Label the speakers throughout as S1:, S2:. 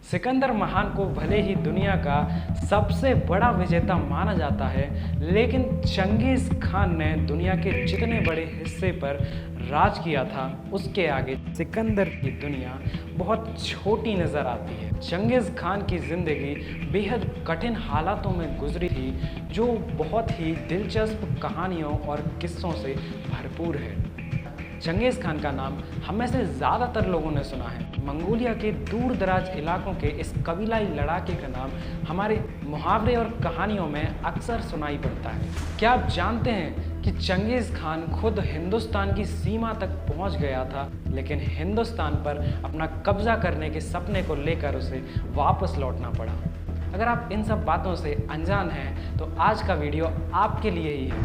S1: सिकंदर महान को भले ही दुनिया का सबसे बड़ा विजेता माना जाता है, लेकिन चंगेज़ खान ने दुनिया के जितने बड़े हिस्से पर राज किया था, उसके आगे सिकंदर की दुनिया बहुत छोटी नज़र आती है। चंगेज़ खान की ज़िंदगी बेहद कठिन हालातों में गुजरी थी, जो बहुत ही दिलचस्प कहानियों और किस्सों से भरपूर है। चंगेज़ खान का नाम हम में से ज़्यादातर लोगों ने सुना है। मंगोलिया के दूर दराज इलाकों के इस कबीलाई लड़ाके का नाम हमारे मुहावरे और कहानियों में अक्सर सुनाई पड़ता है। क्या आप जानते हैं कि चंगेज़ खान खुद हिंदुस्तान की सीमा तक पहुंच गया था, लेकिन हिंदुस्तान पर अपना कब्जा करने के सपने को लेकर उसे वापस लौटना पड़ा। अगर आप इन सब बातों से अनजान हैं तो आज का वीडियो आपके लिए ही है।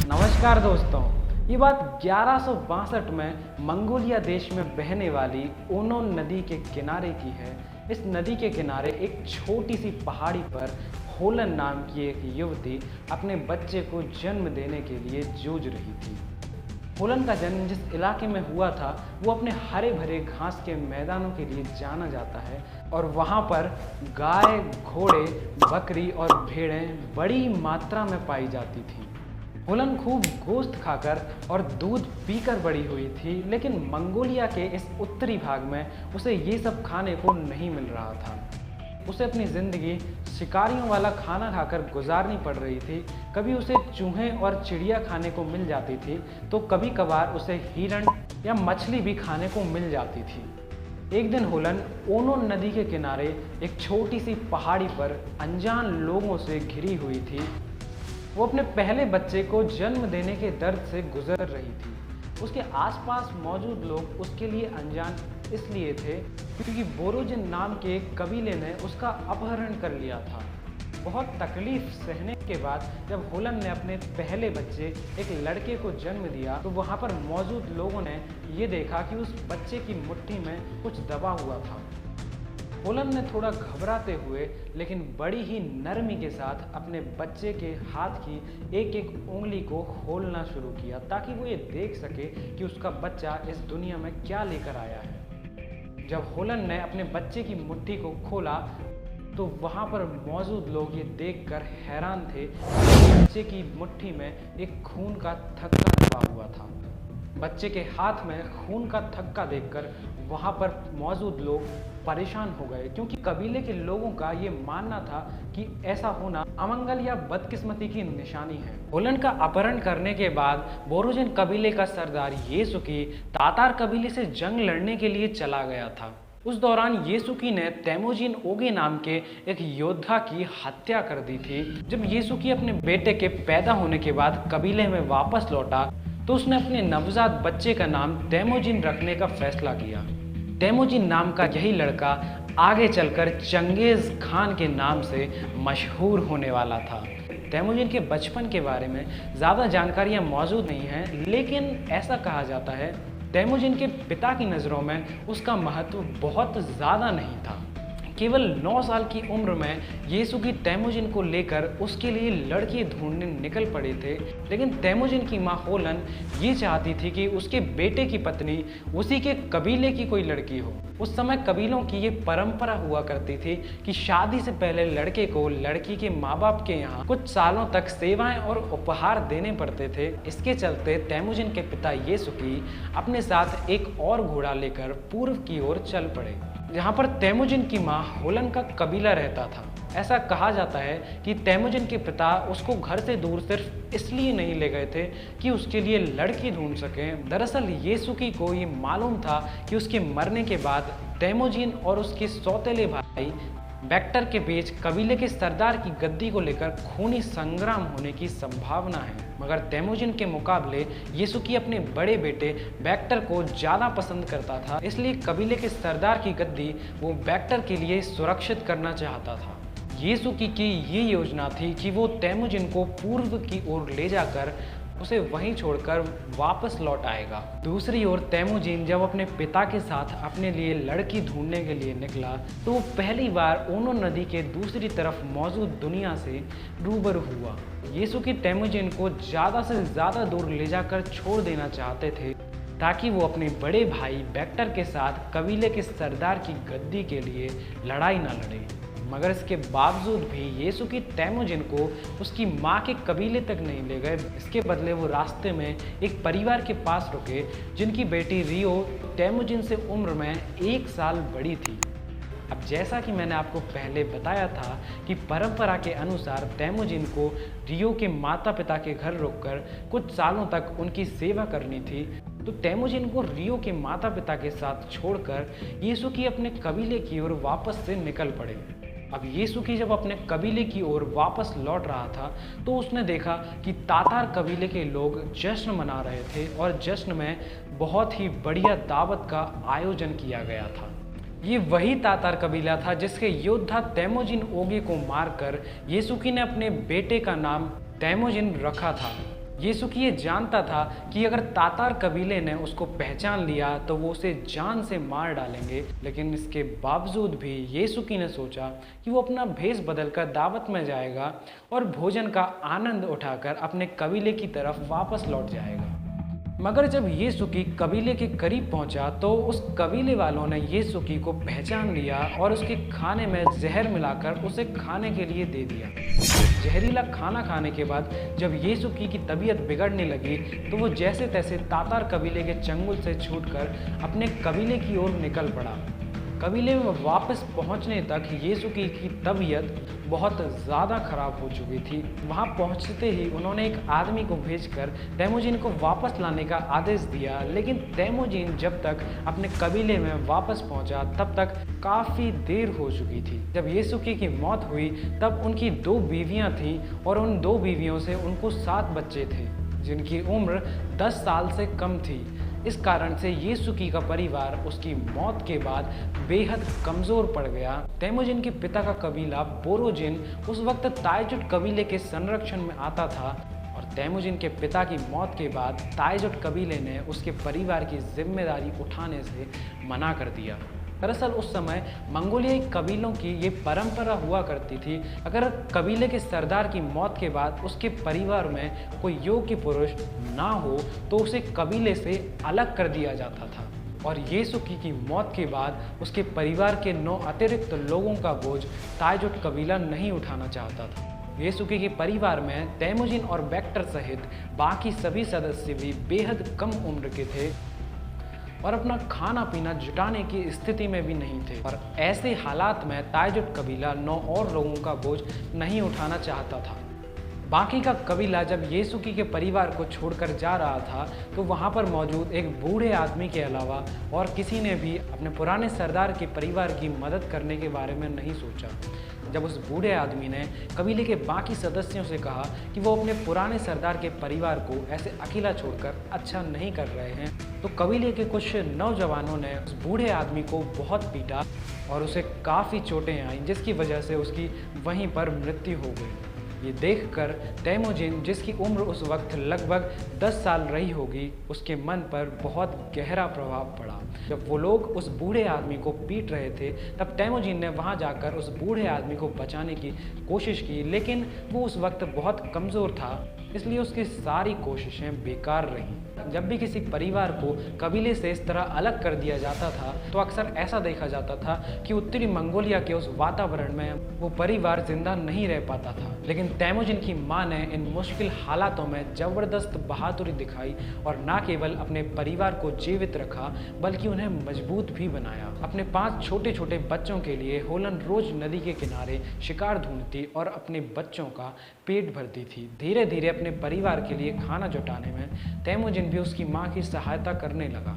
S1: नमस्कार दोस्तों, ये बात 1162 में मंगोलिया देश में बहने वाली ओनोन नदी के किनारे की है। इस नदी के किनारे एक छोटी सी पहाड़ी पर होलन नाम की एक युवती अपने बच्चे को जन्म देने के लिए जूझ रही थी। होलन का जन्म जिस इलाके में हुआ था वो अपने हरे भरे घास के मैदानों के लिए जाना जाता है और वहाँ पर गाय, घोड़े, बकरी और भेड़ें बड़ी मात्रा में पाई जाती थीं। होलन खूब गोश्त खाकर और दूध पीकर बड़ी हुई थी, लेकिन मंगोलिया के इस उत्तरी भाग में उसे ये सब खाने को नहीं मिल रहा था। उसे अपनी ज़िंदगी शिकारियों वाला खाना खाकर गुजारनी पड़ रही थी। कभी उसे चूहे और चिड़िया खाने को मिल जाती थी, तो कभी कभार उसे हिरण या मछली भी खाने को मिल जाती थी। एक दिन होलन ओनोन नदी के किनारे एक छोटी सी पहाड़ी पर अनजान लोगों से घिरी हुई थी। वो अपने पहले बच्चे को जन्म देने के दर्द से गुजर रही थी। उसके आसपास मौजूद लोग उसके लिए अनजान इसलिए थे क्योंकि बोरोजिन नाम के एक कबीले ने उसका अपहरण कर लिया था। बहुत तकलीफ सहने के बाद जब होलन ने अपने पहले बच्चे एक लड़के को जन्म दिया, तो वहाँ पर मौजूद लोगों ने ये देखा कि उस बच्चे की मुट्ठी में कुछ दबा हुआ था। होलन ने थोड़ा घबराते हुए लेकिन बड़ी ही नरमी के साथ अपने बच्चे के हाथ की एक एक उंगली को खोलना शुरू किया, ताकि वो ये देख सके कि उसका बच्चा इस दुनिया में क्या लेकर आया है। जब होलन ने अपने बच्चे की मुट्ठी को खोला तो वहाँ पर मौजूद लोग ये देखकर हैरान थे कि बच्चे की मुट्ठी में एक खून का थक्का दबा हुआ था। बच्चे के हाथ में खून का थक्का देखकर वहाँ पर मौजूद लोग परेशान हो गए, क्योंकि कबीले के लोगों का ये मानना था कि ऐसा होना अमंगल या बदकिस्मती की निशानी है। होलन का अपहरण करने के बाद बोरोजिन कबीले का सरदार येसुकी तातार कबीले से जंग लड़ने के लिए चला गया था। उस दौरान येसुकी ने तेमुजिन ओगे नाम के एक योद्धा की हत्या कर दी थी। जब येसुकी अपने बेटे के पैदा होने के बाद कबीले में वापस लौटा तो उसने अपने नवजात बच्चे का नाम तेमुजिन रखने का फैसला किया। तेमुजिन नाम का यही लड़का आगे चलकर चंगेज़ खान के नाम से मशहूर होने वाला था। तेमुजिन के बचपन के बारे में ज़्यादा जानकारियाँ मौजूद नहीं हैं, लेकिन ऐसा कहा जाता है तेमुजिन के पिता की नज़रों में उसका महत्व बहुत ज़्यादा नहीं था। केवल 9 साल की उम्र में येसुकी तेमुजिन को लेकर उसके लिए लड़की ढूंढने निकल पड़े थे, लेकिन तेमुजिन की माँ होलन ये चाहती थी कि उसके बेटे की पत्नी उसी के कबीले की कोई लड़की हो। उस समय कबीलों की ये परंपरा हुआ करती थी कि शादी से पहले लड़के को लड़की के माँ बाप के यहाँ कुछ सालों तक सेवाएं और उपहार देने पड़ते थे। इसके चलते तेमुजिन के पिता येसुकी अपने साथ एक और घोड़ा लेकर पूर्व की ओर चल पड़े, जहाँ पर तेमुजिन की माँ होलन का कबीला रहता था। ऐसा कहा जाता है कि तेमुजिन के पिता उसको घर से दूर सिर्फ इसलिए नहीं ले गए थे कि उसके लिए लड़की ढूंढ सकें। दरअसल येसुकी को ये मालूम था कि उसके मरने के बाद तेमुजिन और उसके सौतेले भाई बैक्टर के बीच कबीले के सरदार की गद्दी को लेकर खूनी संग्राम होने की संभावना है। मगर तेमुजिन के मुकाबले येसुकी अपने बड़े बेटे बैक्टर को ज़्यादा पसंद करता था, इसलिए कबीले के सरदार की गद्दी वो बैक्टर के लिए सुरक्षित करना चाहता था। येसुकी की ये योजना थी कि वो तेमुजिन को पूर्व की ओर ले जाकर उसे वहीं छोड़कर वापस लौट आएगा। दूसरी ओर तेमुजिन जब अपने पिता के साथ अपने लिए लड़की ढूंढने के लिए निकला तो वो पहली बार ओनोन नदी के दूसरी तरफ मौजूद दुनिया से रूबरू हुआ। येसुकी तेमुजिन को ज़्यादा से ज़्यादा दूर ले जाकर छोड़ देना चाहते थे, ताकि वो अपने बड़े भाई बेक्टर के साथ कबीले के सरदार की गद्दी के लिए लड़ाई ना लड़े। मगर इसके बावजूद भी येसुकी तेमुजिन को उसकी माँ के कबीले तक नहीं ले गए। इसके बदले वो रास्ते में एक परिवार के पास रुके जिनकी बेटी रियो तेमुजिन से उम्र में 1 साल बड़ी थी। अब जैसा कि मैंने आपको पहले बताया था कि परंपरा के अनुसार तेमुजिन को रियो के माता पिता के घर रुककर कुछ सालों तक उनकी सेवा करनी थी, तो तेमुजिन को रियो के माता पिता के साथ छोड़कर येसुकी अपने कबीले की ओर वापस से निकल पड़े। अब येसुकी जब अपने कबीले की ओर वापस लौट रहा था तो उसने देखा कि तातार कबीले के लोग जश्न मना रहे थे और जश्न में बहुत ही बढ़िया दावत का आयोजन किया गया था। ये वही तातार कबीला था जिसके योद्धा तेमुजिन ओगे को मारकर येसुकी ने अपने बेटे का नाम तेमुजिन रखा था। येसुकी ये जानता था कि अगर तातार कबीले ने उसको पहचान लिया तो वो उसे जान से मार डालेंगे, लेकिन इसके बावजूद भी येसुकी ने सोचा कि वो अपना भेष बदलकर दावत में जाएगा और भोजन का आनंद उठाकर अपने कबीले की तरफ वापस लौट जाएगा। मगर जब येसुकी कबीले के करीब पहुंचा तो उस कबीले वालों ने येसुकी को पहचान लिया और उसके खाने में जहर मिलाकर उसे खाने के लिए दे दिया। जहरीला खाना खाने के बाद जब येसुकी की तबीयत बिगड़ने लगी तो वो जैसे तैसे तातार कबीले के चंगुल से छूटकर अपने कबीले की ओर निकल पड़ा। कबीले में वापस पहुंचने तक येसुकी की तबीयत बहुत ज़्यादा खराब हो चुकी थी। वहां पहुंचते ही उन्होंने एक आदमी को भेजकर तेमुजिन को वापस लाने का आदेश दिया, लेकिन तेमुजिन जब तक अपने कबीले में वापस पहुंचा तब तक काफ़ी देर हो चुकी थी। जब येसुकी की मौत हुई तब उनकी 2 बीवियां थीं और उन 2 बीवियों से उनको 7 बच्चे थे जिनकी उम्र 10 साल से कम थी। इस कारण से येसुकी का परिवार उसकी मौत के बाद बेहद कमज़ोर पड़ गया। तेमुजिन के पिता का कबीला बोरोजिन उस वक्त ताइजुट कबीले के संरक्षण में आता था और तेमुजिन के पिता की मौत के बाद ताइजुट कबीले ने उसके परिवार की जिम्मेदारी उठाने से मना कर दिया। दरअसल उस समय मंगोलियाई कबीलों की ये परंपरा हुआ करती थी, अगर कबीले के सरदार की मौत के बाद उसके परिवार में कोई योग्य पुरुष ना हो तो उसे कबीले से अलग कर दिया जाता था। और येसुकी की मौत के बाद उसके परिवार के 9 अतिरिक्त लोगों का बोझ ताइजुट कबीला नहीं उठाना चाहता था। येसुकी के परिवार में तेमुजिन और बेक्टर सहित बाकी सभी सदस्य भी बेहद कम उम्र के थे और अपना खाना पीना जुटाने की स्थिति में भी नहीं थे, और ऐसे हालात में ताइजुट कबीला 9 और लोगों का बोझ नहीं उठाना चाहता था। बाकी का कबीला जब येसुकी के परिवार को छोड़कर जा रहा था तो वहाँ पर मौजूद एक बूढ़े आदमी के अलावा और किसी ने भी अपने पुराने सरदार के परिवार की मदद करने के बारे में नहीं सोचा। जब उस बूढ़े आदमी ने कबीले के बाकी सदस्यों से कहा कि वो अपने पुराने सरदार के परिवार को ऐसे अकेला छोड़कर अच्छा नहीं कर रहे हैं, तो कबीले के कुछ नौजवानों ने उस बूढ़े आदमी को बहुत पीटा और उसे काफ़ी चोटें आईं, जिसकी वजह से उसकी वहीं पर मृत्यु हो गई। ये देखकर तेमुजिन, जिसकी उम्र उस वक्त लगभग 10 साल रही होगी, उसके मन पर बहुत गहरा प्रभाव पड़ा। जब वो लोग उस बूढ़े आदमी को पीट रहे थे तब तेमुजिन ने वहाँ जाकर उस बूढ़े आदमी को बचाने की कोशिश की, लेकिन वो उस वक्त बहुत कमज़ोर था, इसलिए उसकी सारी कोशिशें बेकार रहीं। जब भी किसी परिवार को कबीले से इस तरह अलग कर दिया जाता था तो अक्सर ऐसा देखा जाता था कि उत्तरी मंगोलिया के उस वातावरण में वो परिवार जिंदा नहीं रह पाता था। लेकिन तेमुजिन की मां ने इन मुश्किल हालातों में ज़बरदस्त बहादुरी दिखाई और न केवल अपने परिवार को जीवित रखा बल्कि उन्हें मजबूत भी बनाया। अपने 5 छोटे छोटे बच्चों के लिए होलन रोज नदी के किनारे शिकार ढूंढती और अपने बच्चों का पेट भरती थी। धीरे धीरे अपने परिवार के लिए खाना जुटाने में तेमुजिन भी उसकी मां की सहायता करने लगा।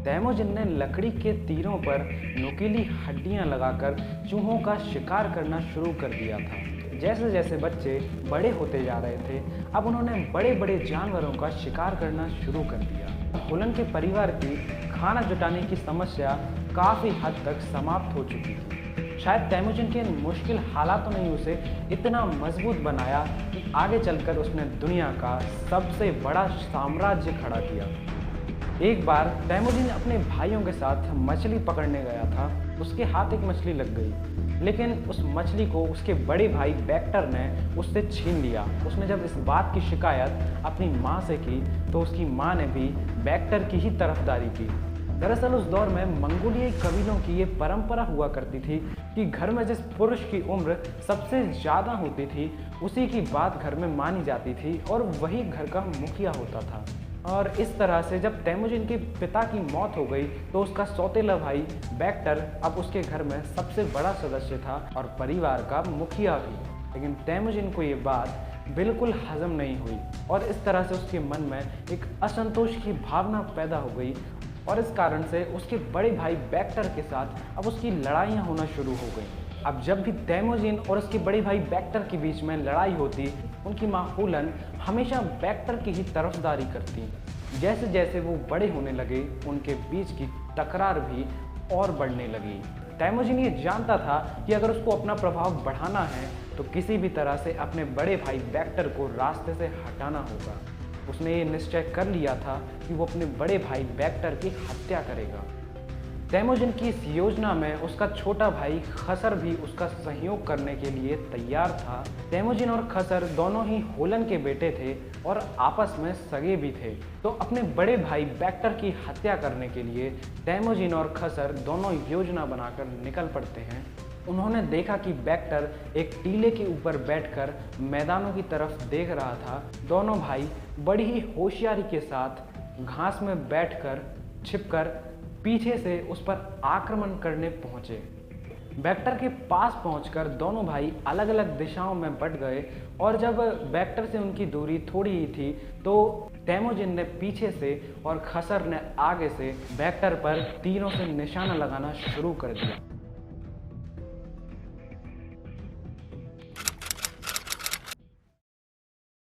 S1: तेमुजिन ने लकड़ी के तीरों पर नुकीली हड्डियां लगाकर चूहों का शिकार करना शुरू कर दिया था। जैसे जैसे बच्चे बड़े होते जा रहे थे, अब उन्होंने बड़े बड़े जानवरों का शिकार करना शुरू कर दिया। होलन के परिवार की खाना जुटाने की समस्या काफ़ी हद तक समाप्त हो चुकी थी। शायद तेमुजिन के इन मुश्किल हालातों ने उसे इतना मजबूत बनाया कि आगे चलकर उसने दुनिया का सबसे बड़ा साम्राज्य खड़ा किया। एक बार तैमुजीन अपने भाइयों के साथ मछली पकड़ने गया था। उसके हाथ एक मछली लग गई, लेकिन उस मछली को उसके बड़े भाई बैक्टर ने उससे छीन लिया। उसने जब इस बात की शिकायत अपनी माँ से की तो उसकी माँ ने भी बैक्टर की ही तरफदारी की। दरअसल उस दौर में मंगोलियाई कबीलों की ये परंपरा हुआ करती थी कि घर में जिस पुरुष की उम्र सबसे ज़्यादा होती थी उसी की बात घर में मानी जाती थी और वही घर का मुखिया होता था। और इस तरह से जब तैमुजीन के पिता की मौत हो गई तो उसका सौतेला भाई बैक्टर अब उसके घर में सबसे बड़ा सदस्य था और परिवार का मुखिया भी। लेकिन तैमुजीन को ये बात बिल्कुल हजम नहीं हुई और इस तरह से उसके मन में एक असंतोष की भावना पैदा हो गई और इस कारण से उसके बड़े भाई बैक्टर के साथ अब उसकी लड़ाइयाँ होना शुरू हो गई। अब जब भी तैमुजीन और उसके बड़े भाई बैक्टर के बीच में लड़ाई होती, उनकी माँ हुलन हमेशा बैक्टर की ही तरफदारी करती। जैसे जैसे वो बड़े होने लगे उनके बीच की तकरार भी और बढ़ने लगी। तैमुजीन ये जानता था कि अगर उसको अपना प्रभाव बढ़ाना है तो किसी भी तरह से अपने बड़े भाई बैक्टर को रास्ते से हटाना होगा। उसने ये निश्चय कर लिया था कि वो अपने बड़े भाई बैक्टर की हत्या करेगा। तैमुजीन की इस योजना में उसका छोटा भाई खसर भी उसका सहयोग करने के लिए तैयार था। तैमुजीन और खसर दोनों ही हुलन के बेटे थे और आपस में सगे भी थे। तो अपने बड़े भाई बैक्टर की हत्या करने के लिए तैमुजीन और खसर दोनों योजना बनाकर निकल पड़ते हैं। उन्होंने देखा कि बैक्टर एक टीले के ऊपर बैठकर मैदानों की तरफ देख रहा था। दोनों भाई बड़ी ही होशियारी के साथ घास में बैठकर छिपकर पीछे से उस पर आक्रमण करने पहुंचे। बैक्टर के पास पहुंचकर दोनों भाई अलग अलग दिशाओं में बट गए और जब बैक्टर से उनकी दूरी थोड़ी ही थी तो तैमुजीन ने पीछे से और खसर ने आगे से बैक्टर पर तीरों से निशाना लगाना शुरू कर दिया।